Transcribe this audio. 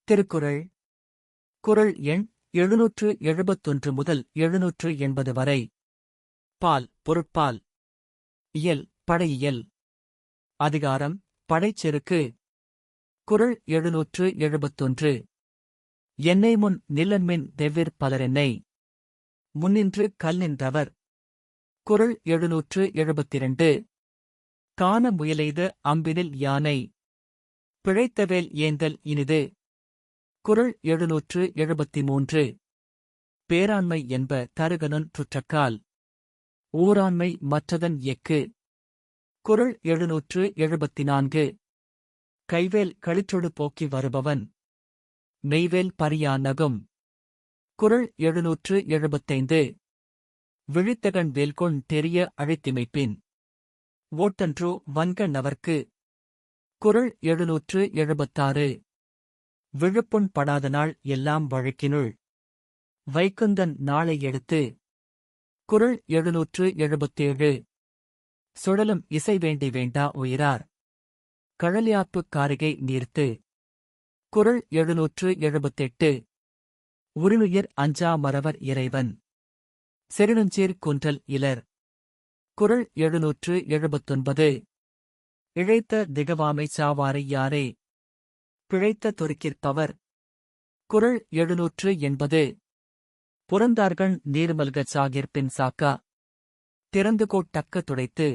திருக்குறள். குறள் எண் 771 முதல் 780 வரை. பால், பொருட்பால். இயல், படையியல். அதிகாரம், படைச்செருக்கு. குறள் 771. என்னை முன் நில்லன்மின் தெவ்விற் பலரென்னை முன்னின்று கல்நின்றவர். குறள் 772. காண முயலெய்த அம்பினில் யானை பிழைத்தவேல் ஏந்தல் இனிது. குறள் 773. பேராண்மை என்ப தருகனுன் றுற்றக்கால் ஊராண்மை மற்றதன் எக்கு. குறள் 774. கைவேல் களிற்றொடு போக்கி வருபவன் மெய்வேல் பறியா நகும். குறள் 775. விழித்தகன் வேல்கொண் தெரிய அழைத்திமைப்பின் ஓட்டன்றோ வன்க நவர்க்கு. குறள் 776. விழுப்புண் படாத நாள் எல்லாம் வழக்கினுள் வைக்குந்தன் நாளை எடுத்து. குறள் 777. சுழலும் இசை வேண்டி வேண்டா உயிரார் கழலியாப்புக் காரிகை நீர்த்து. குறள் 778. உரினுயிர் அஞ்சா மறவர் இறைவன் செறினுஞ்சீர் குன்றல் இலர். குறள் 779. இழைத்த திகவாமை சாவாரை யாரே பிழைத்த தொருக்கிற்பவர். குறள் 780. புறந்தார்கண் நீர்மல்கச் சாகிற்பின் சாக்கா திறந்துகோட் டக்க துடைத்து.